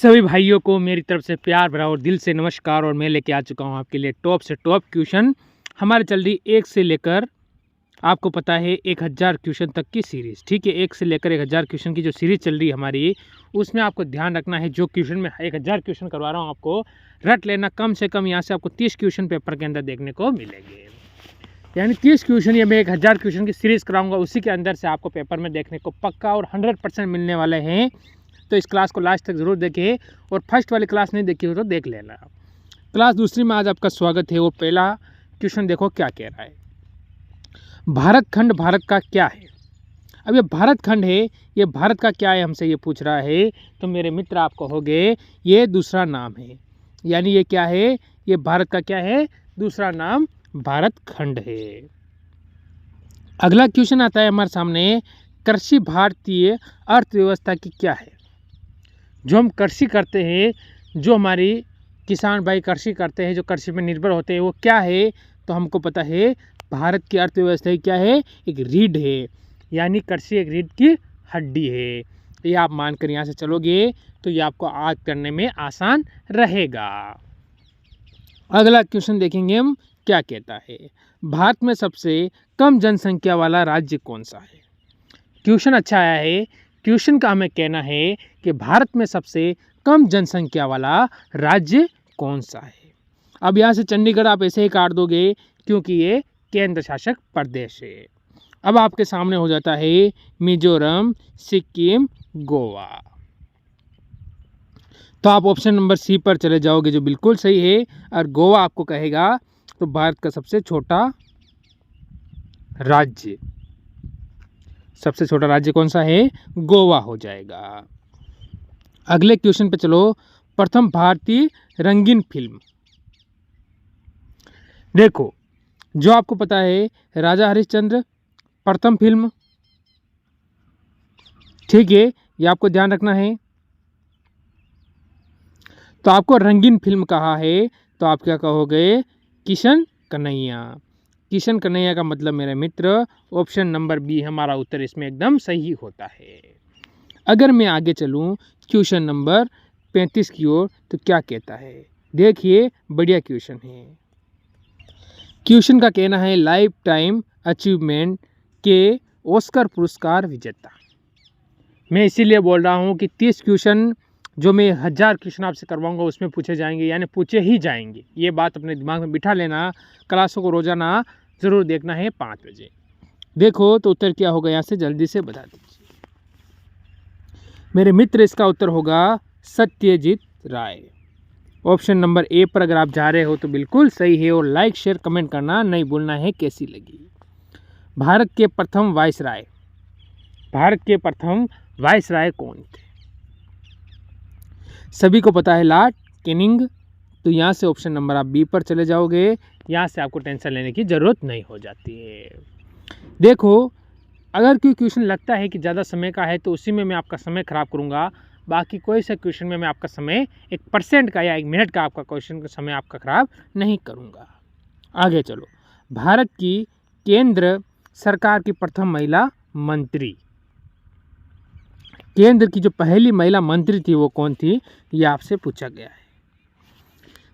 सभी भाइयों को मेरी तरफ से प्यार भरा और दिल से नमस्कार। और मैं लेके आ चुका हूँ आपके लिए टॉप से टॉप क्वेश्चन। हमारे चल रही 1 से लेकर आपको पता है 1000 क्वेश्चन तक की सीरीज़। ठीक है, 1 से लेकर 1000 क्वेश्चन की जो सीरीज़ चल रही है हमारी, उसमें आपको ध्यान रखना है जो क्वेश्चन में 1000 क्वेश्चन करवा रहा हूँ आपको रट लेना। कम से कम यहाँ से आपको 30 क्वेश्चन पेपर के अंदर देखने को मिलेंगे। यानी 30 क्वेश्चन ये मैं 1000 क्वेश्चन की सीरीज़ कराऊंगा, उसी के अंदर से आपको पेपर में देखने को पक्का और 100% मिलने वाले हैं। तो इस क्लास को लास्ट तक ज़रूर देखें, और फर्स्ट वाली क्लास नहीं देखी हो तो देख लेना। क्लास दूसरी में आज आपका स्वागत है। वो पहला क्वेश्चन देखो क्या कह रहा है। भारत खंड भारत का क्या है? अब ये भारत खंड है, ये भारत का क्या है हमसे ये पूछ रहा है। तो मेरे मित्र आप कहोगे ये दूसरा नाम है। यानी ये क्या है? ये भारत का क्या है? दूसरा नाम भारत खंड है। अगला क्वेश्चन आता है हमारे सामने, कृषि भारतीय अर्थव्यवस्था की क्या है? जो हम कृषि करते हैं, जो हमारी किसान भाई कृषि करते हैं, जो कृषि पर निर्भर होते हैं, वो क्या है? तो हमको पता है भारत की अर्थव्यवस्था क्या है? एक रीढ़ है। यानी कृषि एक रीढ़ की हड्डी है। ये आप मानकर यहाँ से चलोगे तो ये आपको आज करने में आसान रहेगा। अगला क्वेश्चन देखेंगे हम क्या कहता है। भारत में सबसे कम जनसंख्या वाला राज्य कौन सा है? क्वेश्चन अच्छा आया है। क्वेश्चन का हमें कहना है कि भारत में सबसे कम जनसंख्या वाला राज्य कौन सा है? अब यहाँ से चंडीगढ़ आप ऐसे ही काट दोगे क्योंकि ये केंद्र शासित प्रदेश है। अब आपके सामने हो जाता है मिजोरम, सिक्किम, गोवा। तो आप ऑप्शन नंबर सी पर चले जाओगे जो बिल्कुल सही है। और गोवा आपको कहेगा तो भारत का सबसे छोटा राज्य, सबसे छोटा राज्य कौन सा है? गोवा हो जाएगा। अगले क्वेश्चन पे चलो। प्रथम भारतीय रंगीन फिल्म। देखो, जो आपको पता है राजा हरिश्चंद्र प्रथम फिल्म, ठीक है, ये आपको ध्यान रखना है। तो आपको रंगीन फिल्म कहा है तो आप क्या कहोगे? किशन कन्हैया। किशन कन्हैया का मतलब मेरे मित्र ऑप्शन नंबर बी हमारा उत्तर इसमें एकदम सही होता है। अगर मैं आगे चलूं क्वेश्चन नंबर 35 की ओर तो क्या कहता है? देखिए बढ़िया क्वेश्चन है। क्वेश्चन का कहना है लाइफ टाइम अचीवमेंट के ऑस्कर पुरस्कार विजेता। मैं इसीलिए बोल रहा हूं कि 30 क्वेश्चन जो मैं 1000 क्वेश्चन आपसे करवाऊंगा उसमें पूछे जाएंगे, यानी पूछे ही जाएंगे। ये बात अपने दिमाग में बिठा लेना। क्लासों को रोजाना ज़रूर देखना है 5 बजे। देखो तो उत्तर क्या होगा, यहाँ से जल्दी से बता दीजिए मेरे मित्र। इसका उत्तर होगा सत्यजीत राय। ऑप्शन नंबर ए पर अगर आप जा रहे हो तो बिल्कुल सही है। और लाइक शेयर कमेंट करना नहीं भूलना है कैसी लगी। भारत के प्रथम वायसराय, भारत के प्रथम वायसराय कौन थे? सभी को पता है लॉर्ड कैनिंग। तो यहाँ से ऑप्शन नंबर आप बी पर चले जाओगे। यहाँ से आपको टेंशन लेने की ज़रूरत नहीं हो जाती है। देखो, अगर कोई क्वेश्चन लगता है कि ज़्यादा समय का है तो उसी में मैं आपका समय ख़राब करूँगा। बाकी कोई सा क्वेश्चन में मैं आपका समय 1% का या 1 मिनट का आपका क्वेश्चन का समय आपका ख़राब नहीं करूँगा। आगे चलो। भारत की केंद्र सरकार की प्रथम महिला मंत्री, केंद्र की जो पहली महिला मंत्री थी वो कौन थी? ये आपसे पूछा गया है।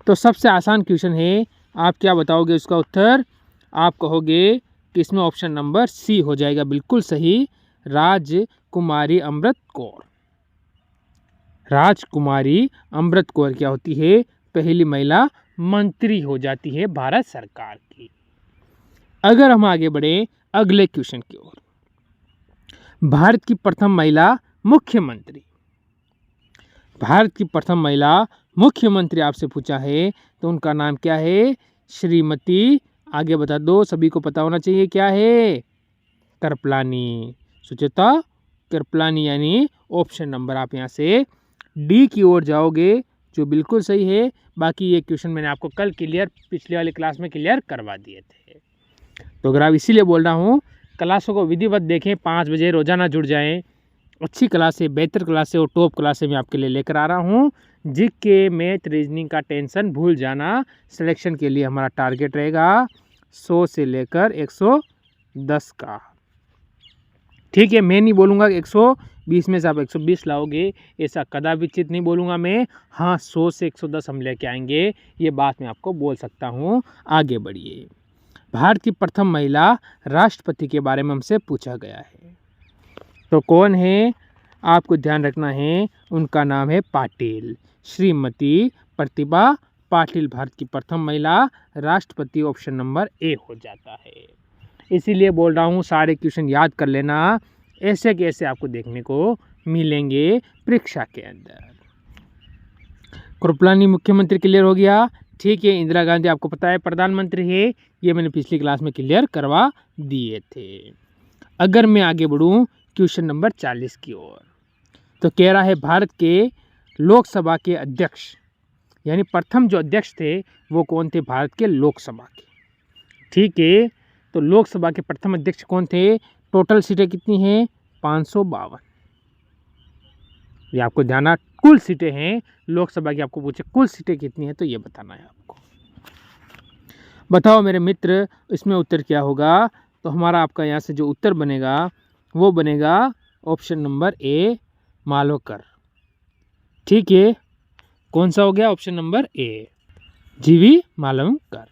तो सबसे आसान क्वेश्चन है। आप क्या बताओगे उसका उत्तर? आप कहोगे कि इसमें ऑप्शन नंबर सी हो जाएगा बिल्कुल सही, राजकुमारी अमृत कौर। राजकुमारी अमृत कौर क्या होती है? पहली महिला मंत्री हो जाती है भारत सरकार की। अगर हम आगे बढ़े अगले क्वेश्चन की ओर, भारत की प्रथम महिला मुख्यमंत्री, भारत की प्रथम महिला मुख्यमंत्री आपसे पूछा है तो उनका नाम क्या है? श्रीमती, आगे बता दो, सभी को पता होना चाहिए क्या है? कृपलानी, सुचेता कृपलानी। यानी ऑप्शन नंबर आप यहाँ से डी की ओर जाओगे जो बिल्कुल सही है। बाकी ये क्वेश्चन मैंने आपको कल पिछले वाली क्लास में क्लियर करवा दिए थे। तो अगर आप इसीलिए बोल रहा हूँ क्लासों को विधिवत देखें, 5 बजे रोजाना जुड़ जाएं। अच्छी क्लासें, बेहतर क्लासें और टॉप क्लासें मैं आपके लिए लेकर आ रहा हूँ। जीके, मैथ, रीजनिंग का टेंशन भूल जाना। सिलेक्शन के लिए हमारा टारगेट रहेगा 100 से लेकर 110 का। ठीक है, मैं नहीं बोलूँगा 120 में से आप 120 लाओगे, ऐसा कदापिचित नहीं बोलूँगा मैं। हाँ, 100 से 110 हम लेके आएंगे, ये बात मैं आपको बोल सकता हूँ। आगे बढ़िए। भारत की प्रथम महिला राष्ट्रपति के बारे में हमसे पूछा गया है, तो कौन है आपको ध्यान रखना है, उनका नाम है पाटिल, श्रीमती प्रतिभा पाटिल भारत की प्रथम महिला राष्ट्रपति। ऑप्शन नंबर ए हो जाता है। इसीलिए बोल रहा हूँ सारे क्वेश्चन याद कर लेना, ऐसे कैसे आपको देखने को मिलेंगे परीक्षा के अंदर। कृपलानी मुख्यमंत्री क्लियर हो गया। ठीक है, इंदिरा गांधी आपको पता है प्रधानमंत्री है, ये मैंने पिछली क्लास में क्लियर करवा दिए थे। अगर मैं आगे बढ़ूँ क्वेश्चन नंबर 40 की ओर, तो कह रहा है भारत के लोकसभा के अध्यक्ष, यानी प्रथम जो अध्यक्ष थे वो कौन थे भारत के लोकसभा के। ठीक है, तो लोकसभा के प्रथम अध्यक्ष कौन थे, टोटल सीटें कितनी हैं, 552। ये आपको ध्यान, कुल सीटें हैं लोकसभा की, आपको पूछे कुल सीटें कितनी हैं तो ये बताना है आपको। बताओ मेरे मित्र इसमें उत्तर क्या होगा, तो हमारा आपका यहाँ से जो उत्तर बनेगा वो बनेगा ऑप्शन नंबर ए, मालोकर। ठीक है, कौन सा हो गया, ऑप्शन नंबर ए, जीवी मालवकर।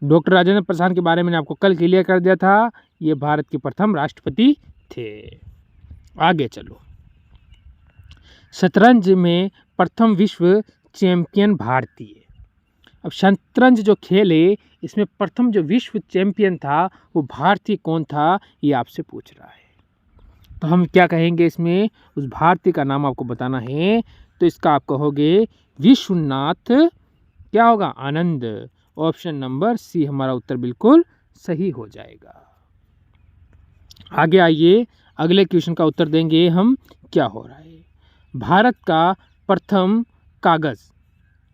डॉक्टर राजेंद्र प्रसाद के बारे में आपको कल क्लियर कर दिया था, ये भारत के प्रथम राष्ट्रपति थे। आगे चलो। शतरंज में प्रथम विश्व चैंपियन भारतीय। अब शतरंज जो खेल है इसमें प्रथम जो विश्व चैंपियन था वो भारतीय कौन था, ये आपसे पूछ रहा है। तो हम क्या कहेंगे इसमें, उस भारतीय का नाम आपको बताना है, तो इसका आप कहोगे विश्वनाथ, क्या होगा, आनंद। ऑप्शन नंबर सी हमारा उत्तर बिल्कुल सही हो जाएगा। आगे आइए, अगले क्वेश्चन का उत्तर देंगे हम, क्या हो रहा है। भारत का प्रथम कागज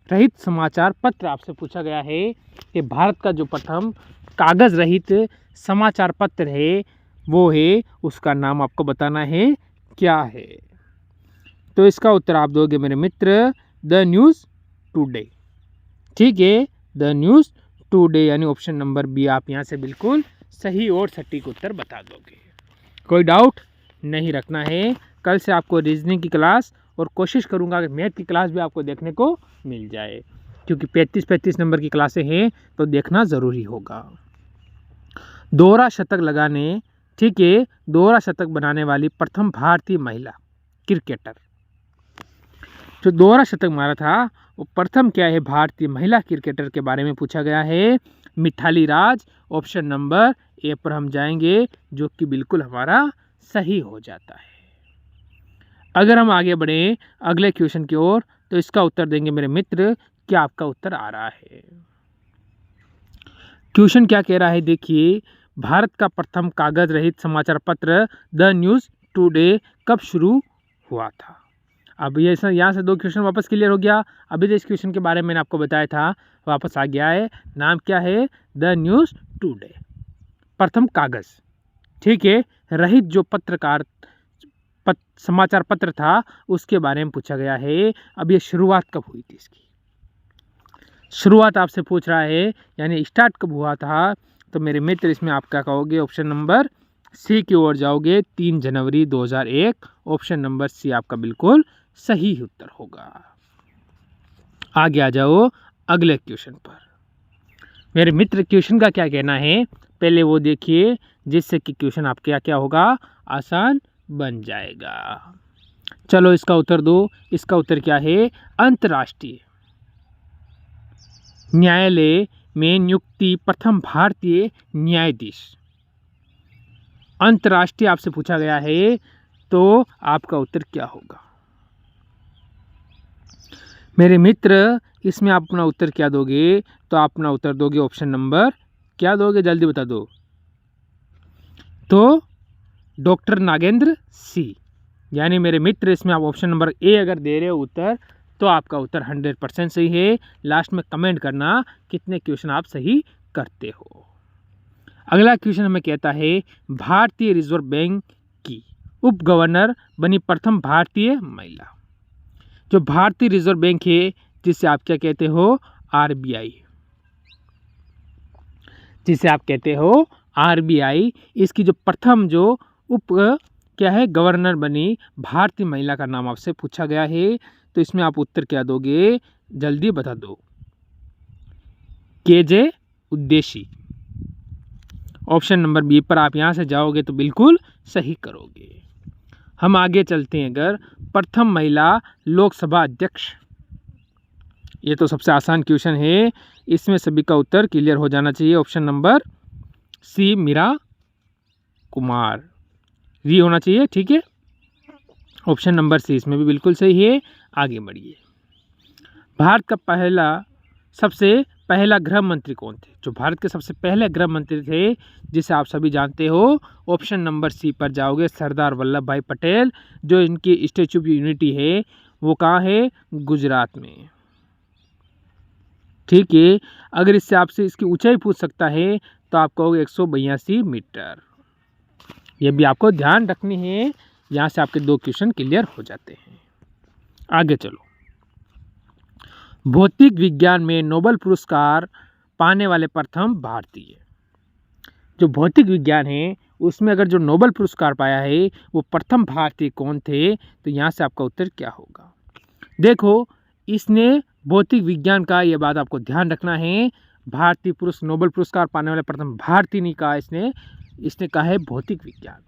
रहित समाचार पत्र आपसे पूछा गया है कि भारत का जो प्रथम कागज रहित समाचार पत्र है वो है, उसका नाम आपको बताना है क्या है। तो इसका उत्तर आप दोगे मेरे मित्र, द न्यूज़ टुडे। ठीक है, द न्यूज़ टुडे, यानी ऑप्शन नंबर बी आप यहाँ से बिल्कुल सही और सटीक उत्तर बता दोगे। कोई डाउट नहीं रखना है। कल से आपको रीजनिंग की क्लास और कोशिश करूँगा कि मैथ की क्लास भी आपको देखने को मिल जाए, क्योंकि 35-35 नंबर की क्लासें हैं तो देखना ज़रूरी होगा। दोहरा शतक लगाने, ठीक है, दोहरा शतक बनाने वाली प्रथम भारतीय महिला क्रिकेटर, जो दोहरा शतक मारा था वो प्रथम क्या है, भारतीय महिला क्रिकेटर के बारे में पूछा गया है, Mithali Raj. Option number A पर हम जाएंगे, जो कि बिल्कुल हमारा सही हो जाता है। अगर हम आगे बढ़ें अगले क्वेश्चन की ओर, तो इसका उत्तर देंगे मेरे मित्र, क्या आपका उत्तर आ रहा है। क्वेश्चन क्या कह रहा है, देखिए, भारत का प्रथम कागज रहित समाचार पत्र द न्यूज़ टुडे कब शुरू हुआ था। अब ये यहाँ से 2 क्वेश्चन वापस क्लियर हो गया। अभी इस क्वेश्चन के बारे में मैंने आपको बताया था, वापस आ गया है। नाम क्या है, द न्यूज़ टुडे, प्रथम कागज, ठीक है, रहित जो पत्रकार समाचार पत्र था उसके बारे में पूछा गया है। अब ये शुरुआत कब हुई थी, इसकी शुरुआत आपसे पूछ रहा है, यानी स्टार्ट कब हुआ था। तो मेरे मित्र इसमें आप क्या कहोगे, ऑप्शन नंबर सी की ओर जाओगे, 3 जनवरी 2001। ऑप्शन नंबर सी आपका बिल्कुल सही उत्तर होगा। आगे आ जाओ अगले क्वेश्चन पर। मेरे मित्र क्वेश्चन का क्या कहना है पहले वो देखिए, जिससे कि क्वेश्चन आपके क्या क्या होगा, आसान बन जाएगा। चलो इसका उत्तर दो। इसका उत्तर क्या है, अंतर्राष्ट्रीय न्यायालय में नियुक्ति प्रथम भारतीय न्यायाधीश। अंतर्राष्ट्रीय आपसे पूछा गया है, तो आपका उत्तर क्या होगा मेरे मित्र। इसमें आप अपना उत्तर क्या दोगे, तो आप अपना उत्तर दोगे ऑप्शन नंबर क्या दोगे, जल्दी बता दो। तो डॉक्टर नागेंद्र सी, यानी मेरे मित्र इसमें आप ऑप्शन नंबर ए अगर दे रहे हो उत्तर, तो आपका उत्तर 100% सही है। लास्ट में कमेंट करना कितने क्वेश्चन आप सही करते हो। अगला क्वेश्चन हमें कहता है, भारतीय रिजर्व बैंक की उप गवर्नर बनी प्रथम भारतीय महिला। जो भारतीय रिजर्व बैंक है, जिसे आप क्या कहते हो, आरबीआई, जिसे आप कहते हो आरबीआई, इसकी जो प्रथम जो उप क्या है गवर्नर बनी भारतीय महिला का नाम आपसे पूछा गया है, तो इसमें आप उत्तर क्या दोगे, जल्दी बता दो। केजे उद्देशी। ऑप्शन नंबर बी पर आप यहाँ से जाओगे तो बिल्कुल सही करोगे। हम आगे चलते हैं। अगर प्रथम महिला लोकसभा अध्यक्ष, ये तो सबसे आसान क्वेश्चन है, इसमें सभी का उत्तर क्लियर हो जाना चाहिए। Option number C Meera Kumar, री होना चाहिए, ठीक है। ऑप्शन नंबर सी इसमें भी बिल्कुल सही है। आगे बढ़िए। भारत का सबसे पहला गृह मंत्री कौन थे? जो भारत के सबसे पहले गृह मंत्री थे, जिसे आप सभी जानते हो, ऑप्शन नंबर सी पर जाओगे, सरदार वल्लभ भाई पटेल। जो इनकी स्टैच्यू ऑफ यूनिटी है वो कहाँ है? गुजरात में, ठीक है। अगर इससे आपसे इसकी ऊंचाई पूछ सकता है तो आप कहोगे 182 मीटर। यह भी आपको ध्यान रखनी है। यहाँ से आपके 2 क्वेश्चन क्लियर हो जाते हैं। आगे चलो। भौतिक विज्ञान में नोबेल पुरस्कार पाने वाले प्रथम भारतीय। जो भौतिक विज्ञान है उसमें अगर जो नोबेल पुरस्कार पाया है वो प्रथम भारतीय कौन थे? तो यहाँ से आपका उत्तर क्या होगा? देखो, इसने भौतिक विज्ञान का, ये बात आपको ध्यान रखना है, भारतीय पुरुष नोबेल पुरस्कार पाने वाले प्रथम भारतीय नहीं कहा इसने कहा है भौतिक विज्ञान।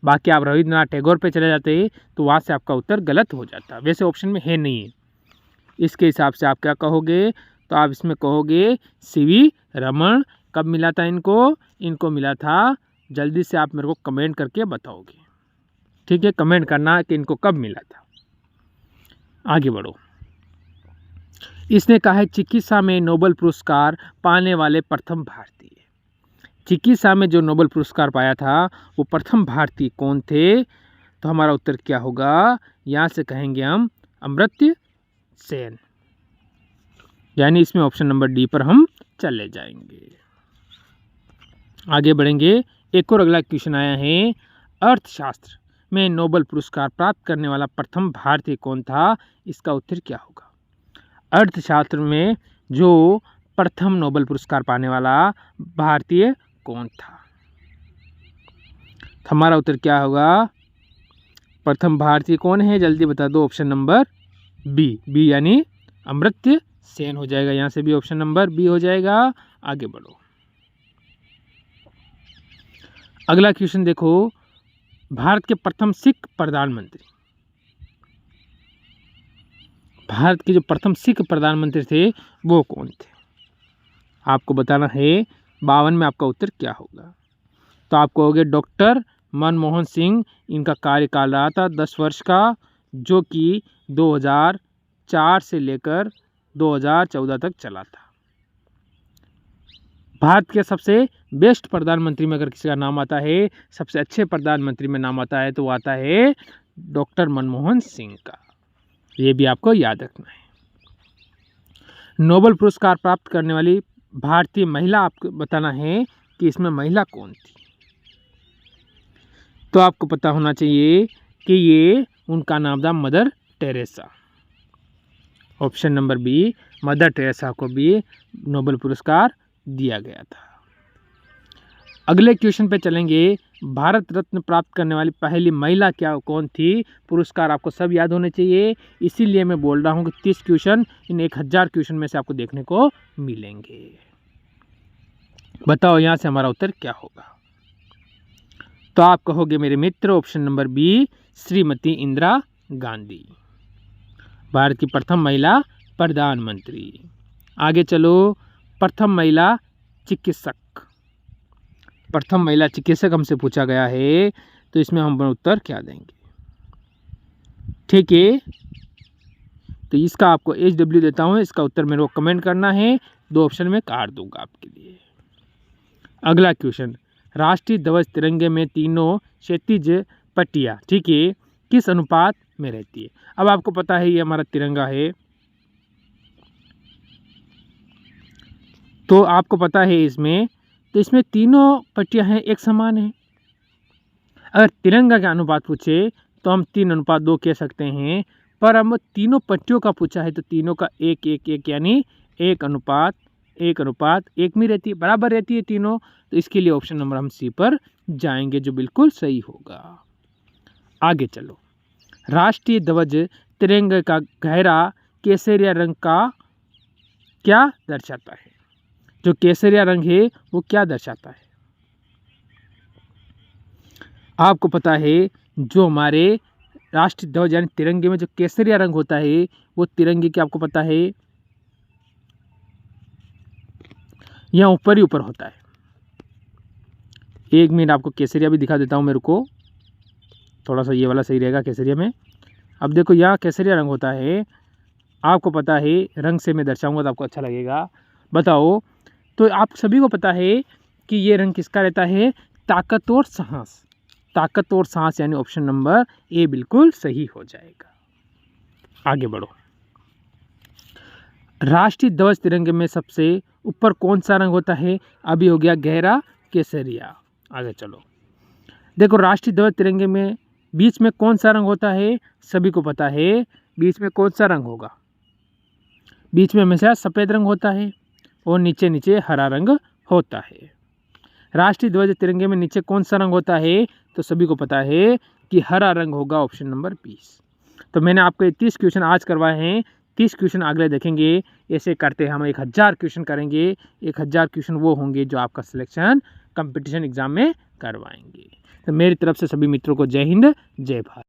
बाकी आप रविंद्रनाथ टैगोर पे चले जाते तो वहाँ से आपका उत्तर गलत हो जाता। वैसे ऑप्शन में है नहीं है। इसके हिसाब से आप क्या कहोगे? तो आप इसमें कहोगे सीवी रमन। कब मिला था इनको मिला था, जल्दी से आप मेरे को कमेंट करके बताओगे, ठीक है। कमेंट करना कि इनको कब मिला था। आगे बढ़ो। इसने कहा है चिकित्सा में नोबेल पुरस्कार पाने वाले प्रथम भारतीय। चिकित्सा में जो नोबेल पुरस्कार पाया था वो प्रथम भारतीय कौन थे? तो हमारा उत्तर क्या होगा? यहाँ से कहेंगे हम अमर्त्य सेन, यानी इसमें ऑप्शन नंबर डी पर हम चले जाएंगे। आगे बढ़ेंगे। एक और अगला क्वेश्चन आया है, अर्थशास्त्र में नोबेल पुरस्कार प्राप्त करने वाला प्रथम भारतीय कौन था? इसका उत्तर क्या होगा? अर्थशास्त्र में जो प्रथम नोबेल पुरस्कार पाने वाला भारतीय कौन था? हमारा उत्तर क्या होगा? प्रथम भारतीय कौन है, जल्दी बता दो। ऑप्शन नंबर बी यानी अमर्त्य सेन हो जाएगा। यहाँ से भी ऑप्शन नंबर बी हो जाएगा। आगे बढ़ो। अगला क्वेश्चन देखो, भारत के प्रथम सिख प्रधानमंत्री। भारत के जो प्रथम सिख प्रधानमंत्री थे वो कौन थे? आपको बताना है। 52 में आपका उत्तर क्या होगा? तो आप कहोगे डॉक्टर मनमोहन सिंह। इनका कार्यकाल रहा था 10 वर्ष का, जो कि 2004 से लेकर 2014 तक चला था। भारत के सबसे बेस्ट प्रधानमंत्री में अगर किसी का नाम आता है, सबसे अच्छे प्रधानमंत्री में नाम आता है, तो वो आता है डॉक्टर मनमोहन सिंह का। ये भी आपको याद रखना है। नोबेल पुरस्कार प्राप्त करने वाली भारतीय महिला आपको बताना है कि इसमें महिला कौन थी। तो आपको पता होना चाहिए कि ये उनका नाम था Mother Teresa. Option number B, Mother Teresa को भी नोबेल पुरस्कार दिया गया था। अगले क्वेश्चन पे चलेंगे। भारत रत्न प्राप्त करने वाली पहली महिला कौन थी? पुरस्कार आपको सब याद होने चाहिए, इसीलिए मैं बोल रहा हूँ कि 30 क्वेश्चन इन 1000 क्वेश्चन में से आपको देखने को मिलेंगे। बताओ यहाँ से हमारा उत्तर क्या होगा? तो आप कहोगे मेरे मित्र option number B, Shrimati Indira Gandhi, Bharat की प्रथम महिला प्रधानमंत्री। आगे चलो। प्रथम महिला चिकित्सक। प्रथम महिला चिकित्सक हमसे पूछा गया है, तो इसमें हम उत्तर क्या देंगे? ठीक है, तो इसका आपको HW देता हूँ, इसका उत्तर मेरे को कमेंट करना है। 2 ऑप्शन में काट दूंगा आपके लिए। अगला क्वेश्चन, राष्ट्रीय ध्वज तिरंगे में तीनों क्षैतिज पट्टियाँ, ठीक है, किस अनुपात में रहती है? अब आपको पता है ये हमारा तिरंगा है, तो आपको पता है इसमें तीनों पट्टियाँ हैं एक समान है। अगर तिरंगा का अनुपात पूछे तो हम 3:2 कह सकते हैं, पर हम तीनों पट्टियों का पूछा है तो तीनों का 1:1:1 यानी 1:1:1 में रहती है, बराबर रहती है तीनों। तो इसके लिए ऑप्शन नंबर हम सी पर जाएंगे, जो बिल्कुल सही होगा। आगे चलो। राष्ट्रीय ध्वज तिरंगे का गहरा केसरिया रंग का क्या दर्शाता है? जो केसरिया रंग है वो क्या दर्शाता है? आपको पता है जो हमारे राष्ट्रीय ध्वज यानी तिरंगे में जो केसरिया रंग होता है वो तिरंगे की आपको पता है यहाँ ऊपर ही ऊपर होता है। एक मिनट आपको केसरिया भी दिखा देता हूँ, मेरे को थोड़ा सा ये वाला सही रहेगा केसरिया में। अब देखो यहाँ केसरिया रंग होता है, आपको पता है, रंग से मैं दर्शाऊंगा तो आपको अच्छा लगेगा। बताओ, तो आप सभी को पता है कि ये रंग किसका रहता है? ताकत और साहस। ताकत और साहस यानी ऑप्शन नंबर ए बिल्कुल सही हो जाएगा। आगे बढ़ो। राष्ट्रीय ध्वज तिरंगे में सबसे ऊपर कौन सा रंग होता है? अभी हो गया गहरा केसरिया। आगे चलो। देखो, राष्ट्रीय ध्वज तिरंगे में बीच में कौन सा रंग होता है? सभी को पता है बीच में कौन सा रंग होगा? बीच में हमेशा सफ़ेद रंग होता है और नीचे नीचे हरा रंग होता है। राष्ट्रीय ध्वज तिरंगे में नीचे कौन सा रंग होता है? तो सभी को पता है कि हरा रंग होगा, ऑप्शन नंबर 20। तो मैंने आपको ये 30 क्वेश्चन आज करवाए हैं, 30 क्वेश्चन अगले देखेंगे। ऐसे करते हम 1000 क्वेश्चन करेंगे। 1000 क्वेश्चन वो होंगे जो आपका सिलेक्शन कंपटीशन एग्जाम में करवाएंगे। तो मेरी तरफ से सभी मित्रों को जय हिंद, जय भारत।